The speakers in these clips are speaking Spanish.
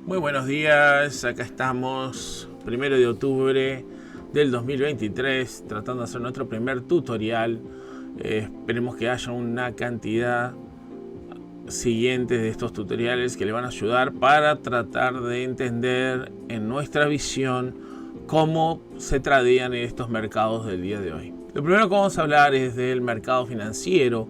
Muy buenos días, acá estamos, 1 de octubre del 2023, tratando de hacer nuestro primer tutorial. Esperemos que haya una cantidad siguiente de estos tutoriales que le van a ayudar para tratar de entender en nuestra visión cómo se tradean en estos mercados del día de hoy. Lo primero que vamos a hablar es del mercado financiero,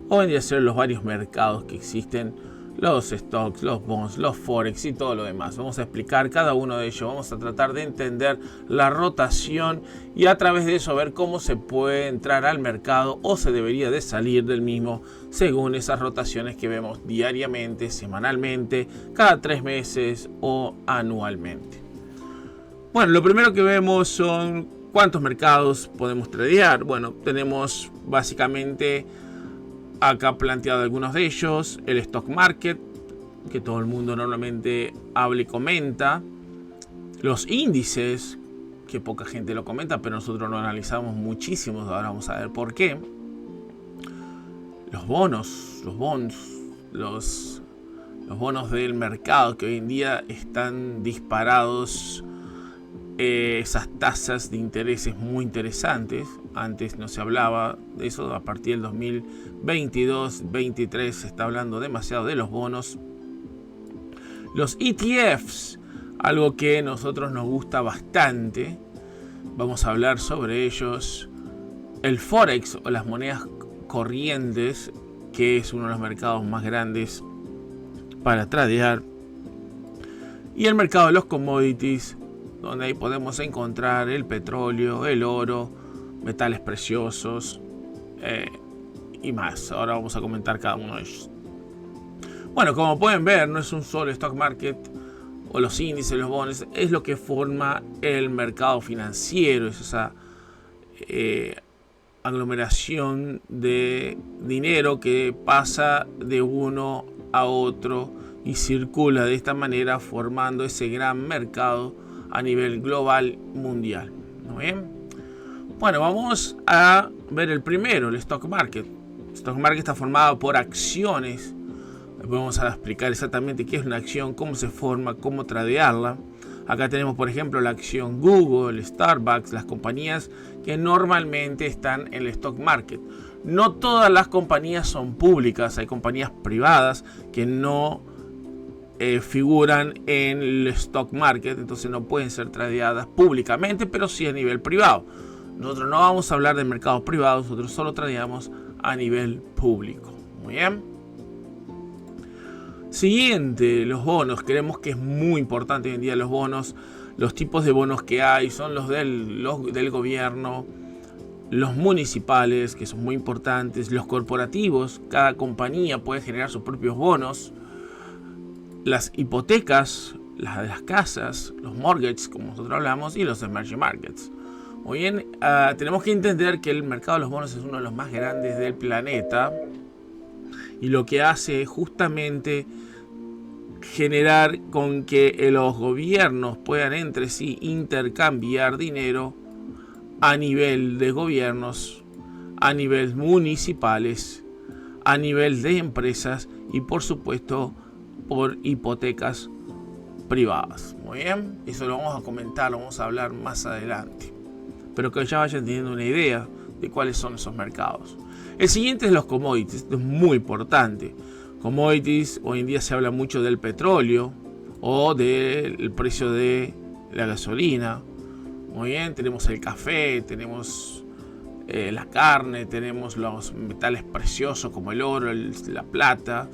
o vendría a ser los varios mercados que existen, los stocks, los bonds, los forex y todo lo demás. Vamos a explicar cada uno de ellos, vamos a tratar de entender la rotación y a través de eso ver cómo se puede entrar al mercado o se debería de salir del mismo según esas rotaciones que vemos diariamente, semanalmente, cada 3 meses o anualmente. Bueno, lo primero que vemos son cuántos mercados podemos tradear. Bueno, tenemos básicamente acá planteado algunos de ellos: el stock market, que todo el mundo normalmente habla y comenta; los índices, que poca gente lo comenta, pero nosotros lo analizamos muchísimo, ahora vamos a ver por qué; los bonos, los bonds, los bonos del mercado, que hoy en día están disparados, esas tasas de intereses muy interesantes. Antes no se hablaba de eso, a partir del 2022-23 se está hablando demasiado de los bonos. Los ETFs, algo que a nosotros nos gusta bastante, vamos a hablar sobre ellos. El Forex, o las monedas corrientes, que es uno de los mercados más grandes para tradear. Y el mercado de los commodities, donde ahí podemos encontrar el petróleo, el oro, metales preciosos y más. Ahora vamos a comentar cada uno de ellos. Bueno, como pueden ver, no es un solo stock market o los índices, los bonos, es lo que forma el mercado financiero. Es esa aglomeración de dinero que pasa de uno a otro y circula de esta manera, formando ese gran mercado a nivel global mundial. ¿Muy bien? Bueno, vamos a ver el primero, el stock market. El stock market está formado por acciones. Vamos a explicar exactamente qué es una acción, cómo se forma, cómo tradearla. Acá tenemos, por ejemplo, la acción Google, Starbucks, las compañías que normalmente están en el stock market. No todas las compañías son públicas, hay compañías privadas que no figuran en el stock market, entonces no pueden ser tradeadas públicamente, pero sí a nivel privado. Nosotros no vamos a hablar de mercados privados, nosotros solo tradeamos a nivel público. Muy bien. Siguiente, los bonos. Creemos que es muy importante hoy en día los bonos. Los tipos de bonos que hay son los del gobierno, los municipales, que son muy importantes, los corporativos. Cada compañía puede generar sus propios bonos. Las hipotecas, las de las casas, los mortgages, como nosotros hablamos, y los emerging markets. Muy bien, tenemos que entender que el mercado de los bonos es uno de los más grandes del planeta y lo que hace es justamente generar con que los gobiernos puedan entre sí intercambiar dinero a nivel de gobiernos, a nivel municipales, a nivel de empresas y por supuesto por hipotecas privadas. Muy bien, eso lo vamos a comentar, lo vamos a hablar más adelante, pero que ya vayan teniendo una idea de cuáles son esos mercados. El siguiente es los commodities. Esto es muy importante. Commodities, hoy en día se habla mucho del petróleo o del precio de la gasolina. Muy bien, tenemos el café, tenemos la carne, tenemos los metales preciosos como el oro, la plata,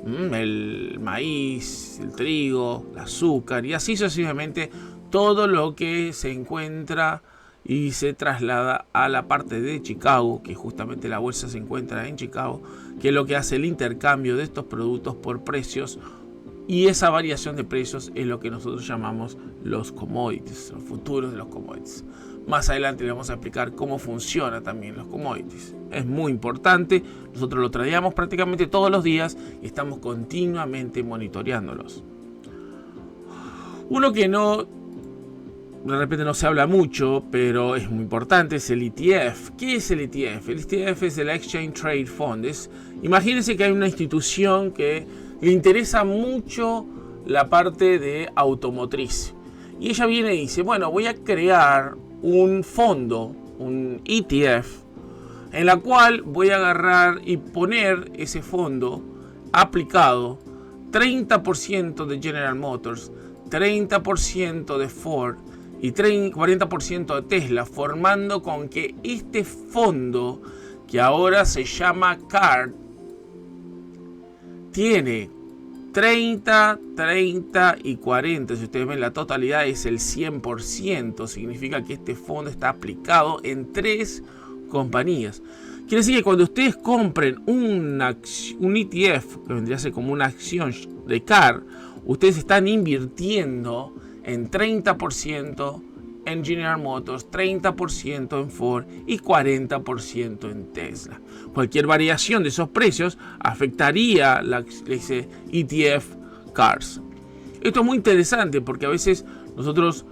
el maíz, el trigo, el azúcar y así sucesivamente, todo lo que se encuentra y se traslada a la parte de Chicago, que justamente la bolsa se encuentra en Chicago, que es lo que hace el intercambio de estos productos por precios, y esa variación de precios es lo que nosotros llamamos los commodities, los futuros de los commodities. Más adelante les vamos a explicar cómo funciona también los commodities. Es muy importante, nosotros lo tradeamos prácticamente todos los días y estamos continuamente monitoreándolos. Uno que de repente no se habla mucho, pero es muy importante, es el ETF. ¿Qué es el ETF? El ETF es el Exchange Trade Fund. Imagínense que hay una institución que le interesa mucho la parte de automotriz. Y ella viene y dice, bueno, voy a crear un fondo, un ETF, en la cual voy a agarrar y poner ese fondo aplicado 30% de General Motors, 30% de Ford y 40% de Tesla, formando con que este fondo, que ahora se llama CARD, tiene 30, 30 y 40. Si ustedes ven, la totalidad es el 100%. Significa que este fondo está aplicado en 3 compañías. Quiere decir que cuando ustedes compren un ETF, que vendría a ser como una acción de CAR, ustedes están invirtiendo en 30% en General Motors, 30% en Ford y 40% en Tesla. Cualquier variación de esos precios afectaría ese ETF CARS. Esto es muy interesante porque a veces nosotros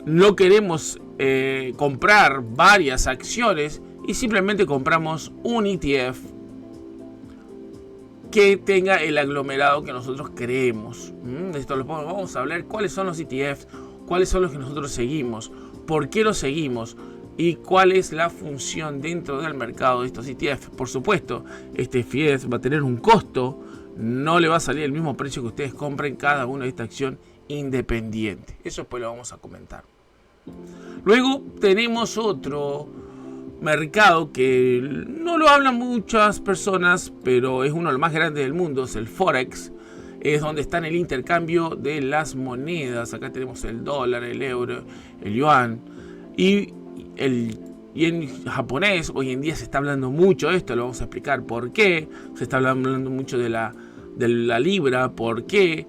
no queremos comprar varias acciones y simplemente compramos un ETF que tenga el aglomerado que nosotros queremos. Esto lo vamos a hablar cuáles son los ETFs, cuáles son los que nosotros seguimos, por qué los seguimos y cuál es la función dentro del mercado de estos ETFs. Por supuesto, este ETF va a tener un costo, no le va a salir el mismo precio que ustedes compren cada una de esta acción independiente. Eso después lo vamos a comentar. Luego tenemos otro mercado que no lo hablan muchas personas, pero es uno de los más grandes del mundo, es el Forex. Es donde está en el intercambio de las monedas. Acá tenemos el dólar, el euro, el yuan y el yen japonés. Hoy en día se está hablando mucho de esto, lo vamos a explicar por qué. Se está hablando mucho de la libra, por qué.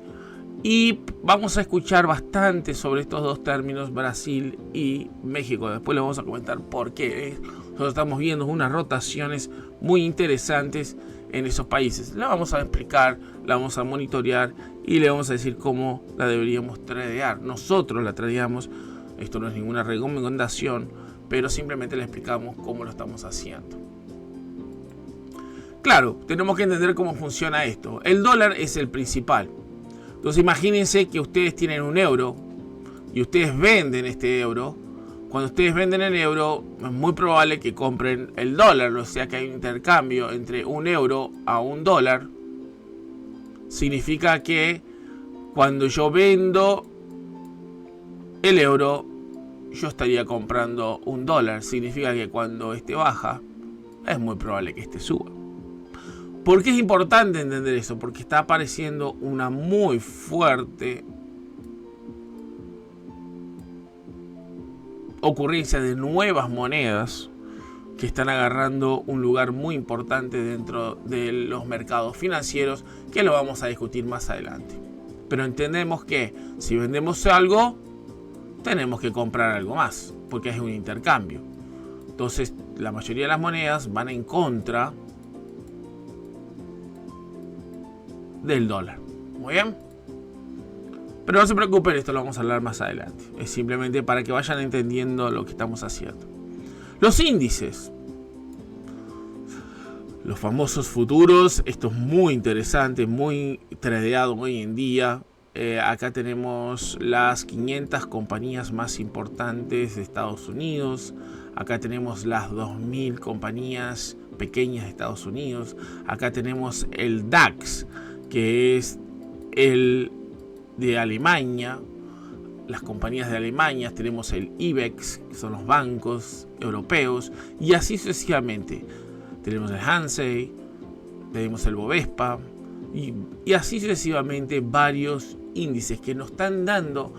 Y vamos a escuchar bastante sobre estos dos términos, Brasil y México. Después les vamos a comentar por qué. Nosotros estamos viendo unas rotaciones muy interesantes en esos países. La vamos a explicar, la vamos a monitorear y le vamos a decir cómo la deberíamos tradear. Nosotros la tradeamos. Esto no es ninguna recomendación, pero simplemente le explicamos cómo lo estamos haciendo. Claro, tenemos que entender cómo funciona esto. El dólar es el principal. Entonces imagínense que ustedes tienen un euro y ustedes venden este euro. Cuando ustedes venden el euro, es muy probable que compren el dólar, o sea que hay un intercambio entre un euro a un dólar. Significa que cuando yo vendo el euro, yo estaría comprando un dólar. Significa que cuando este baja, es muy probable que este suba. ¿Por qué es importante entender eso? Porque está apareciendo una muy fuerte ocurrencia de nuevas monedas que están agarrando un lugar muy importante dentro de los mercados financieros, que lo vamos a discutir más adelante. Pero entendemos que si vendemos algo, tenemos que comprar algo más, porque es un intercambio. Entonces, la mayoría de las monedas van en contra del dólar. Muy bien. Pero no se preocupen, esto lo vamos a hablar más adelante. Es simplemente para que vayan entendiendo lo que estamos haciendo. Los índices. Los famosos futuros. Esto es muy interesante, muy tradeado hoy en día. Acá tenemos las 500 compañías más importantes de Estados Unidos. Acá tenemos las 2000 compañías pequeñas de Estados Unidos. Acá tenemos el DAX, que es el de Alemania, las compañías de Alemania. Tenemos el IBEX, que son los bancos europeos, y así sucesivamente. Tenemos el Hansei, tenemos el Bovespa, y así sucesivamente varios índices que nos están dando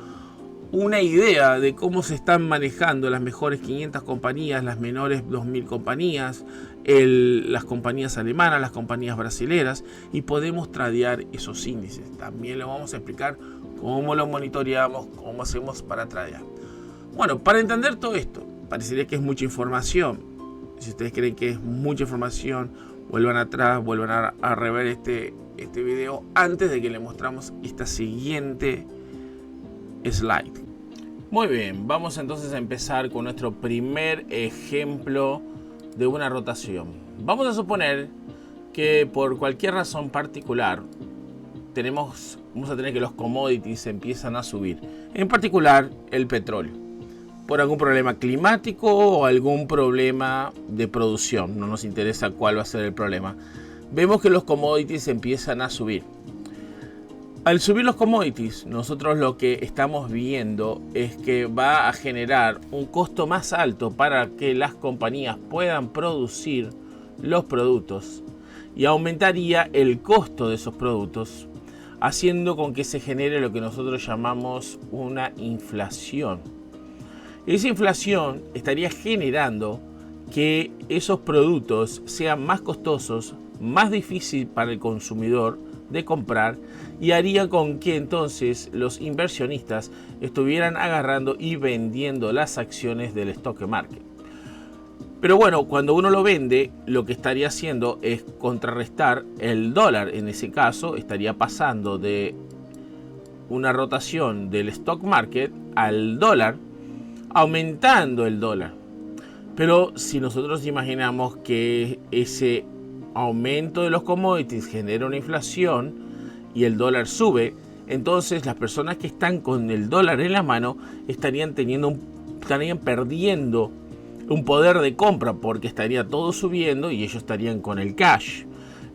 una idea de cómo se están manejando las mejores 500 compañías, las menores 2000 compañías, las compañías alemanas, las compañías brasileras, y podemos tradear esos índices. También le vamos a explicar cómo lo monitoreamos, cómo hacemos para tradear. Bueno, para entender todo esto, parecería que es mucha información. Si ustedes creen que es mucha información, vuelvan atrás, vuelvan a rever este video antes de que les mostramos esta siguiente slide. Muy bien, vamos entonces a empezar con nuestro primer ejemplo de una rotación. Vamos a suponer que por cualquier razón particular tenemos vamos a tener que los commodities empiezan a subir, en particular el petróleo, por algún problema climático o algún problema de producción. No nos interesa cuál va a ser el problema. Vemos que los commodities empiezan a subir. Al subir los commodities, nosotros lo que estamos viendo es que va a generar un costo más alto para que las compañías puedan producir los productos y aumentaría el costo de esos productos, haciendo con que se genere lo que nosotros llamamos una inflación. Esa inflación estaría generando que esos productos sean más costosos, más difícil para el consumidor de comprar, y haría con que entonces los inversionistas estuvieran agarrando y vendiendo las acciones del stock market. Pero bueno, cuando uno lo vende, lo que estaría haciendo es contrarrestar el dólar. En ese caso, estaría pasando de una rotación del stock market al dólar, aumentando el dólar. Pero si nosotros imaginamos que ese aumento de los commodities genera una inflación y el dólar sube, entonces las personas que están con el dólar en la mano estarían perdiendo un poder de compra, porque estaría todo subiendo y ellos estarían con el cash.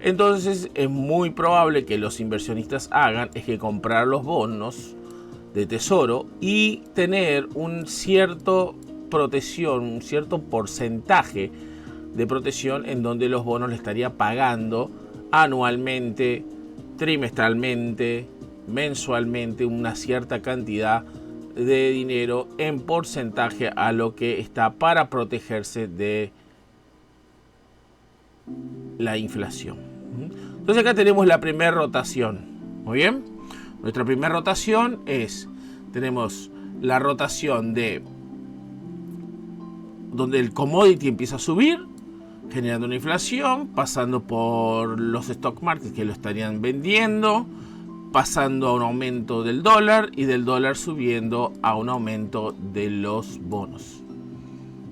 Entonces es muy probable que los inversionistas hagan es que comprar los bonos de tesoro y tener un cierto protección, un cierto porcentaje de protección, en donde los bonos le estaría pagando anualmente, trimestralmente, mensualmente una cierta cantidad de dinero en porcentaje a lo que está para protegerse de la inflación. Entonces acá tenemos la primera rotación. Muy bien, nuestra primera rotación tenemos la rotación de donde el commodity empieza a subir, generando una inflación, pasando por los stock markets que lo estarían vendiendo, pasando a un aumento del dólar y del dólar subiendo a un aumento de los bonos.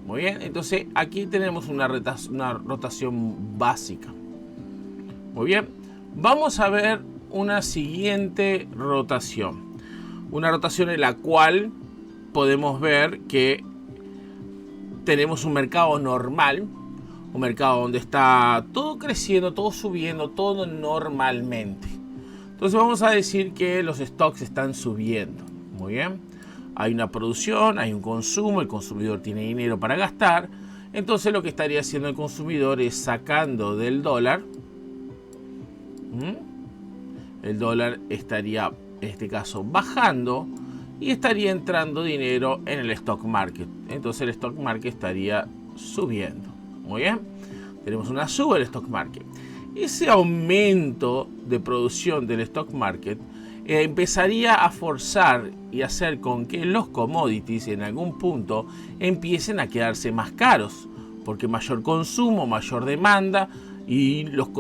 Muy bien, entonces aquí tenemos una rotación básica. Muy bien, vamos a ver una siguiente rotación. Una rotación en la cual podemos ver que tenemos un mercado normal, un mercado donde está todo creciendo, todo subiendo, todo normalmente. Entonces vamos a decir que los stocks están subiendo. Muy bien. Hay una producción, hay un consumo, el consumidor tiene dinero para gastar. Entonces lo que estaría haciendo el consumidor es sacando del dólar. El dólar estaría, en este caso, bajando y estaría entrando dinero en el stock market. Entonces el stock market estaría subiendo. Muy bien. Tenemos una suba del stock market. Ese aumento de producción del stock market empezaría a forzar y hacer con que los commodities en algún punto empiecen a quedarse más caros, porque mayor consumo, mayor demanda, y los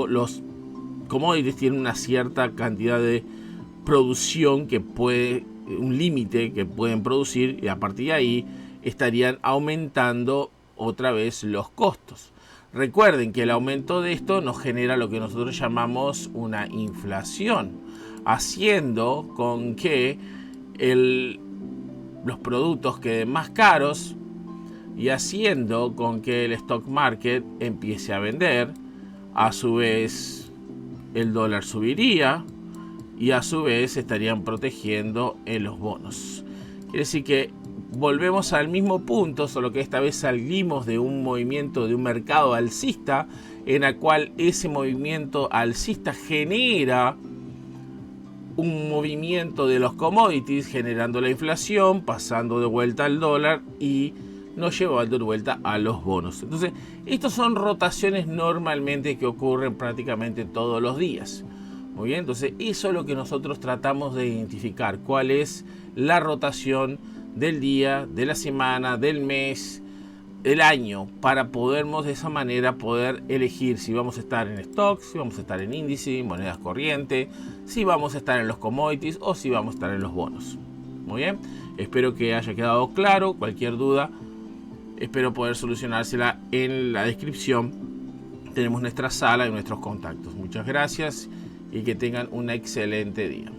commodities tienen una cierta cantidad de producción que puede, un límite que pueden producir, y a partir de ahí estarían aumentando otra vez los costos. Recuerden que el aumento de esto nos genera lo que nosotros llamamos una inflación, haciendo con que los productos queden más caros y haciendo con que el stock market empiece a vender. A su vez el dólar subiría y a su vez estarían protegiendo en los bonos. Quiere decir que volvemos al mismo punto, solo que esta vez salimos de un movimiento de un mercado alcista, en el cual ese movimiento alcista genera un movimiento de los commodities, generando la inflación, pasando de vuelta al dólar y nos llevando de vuelta a los bonos. Entonces, estas son rotaciones normalmente que ocurren prácticamente todos los días. Muy bien, entonces eso es lo que nosotros tratamos de identificar, cuál es la rotación del día, de la semana, del mes, del año, para podernos de esa manera poder elegir si vamos a estar en stocks, si vamos a estar en índice, monedas corrientes, si vamos a estar en los commodities o si vamos a estar en los bonos. Muy bien, espero que haya quedado claro. Cualquier duda, espero poder solucionársela en la descripción. Tenemos nuestra sala y nuestros contactos. Muchas gracias y que tengan un excelente día.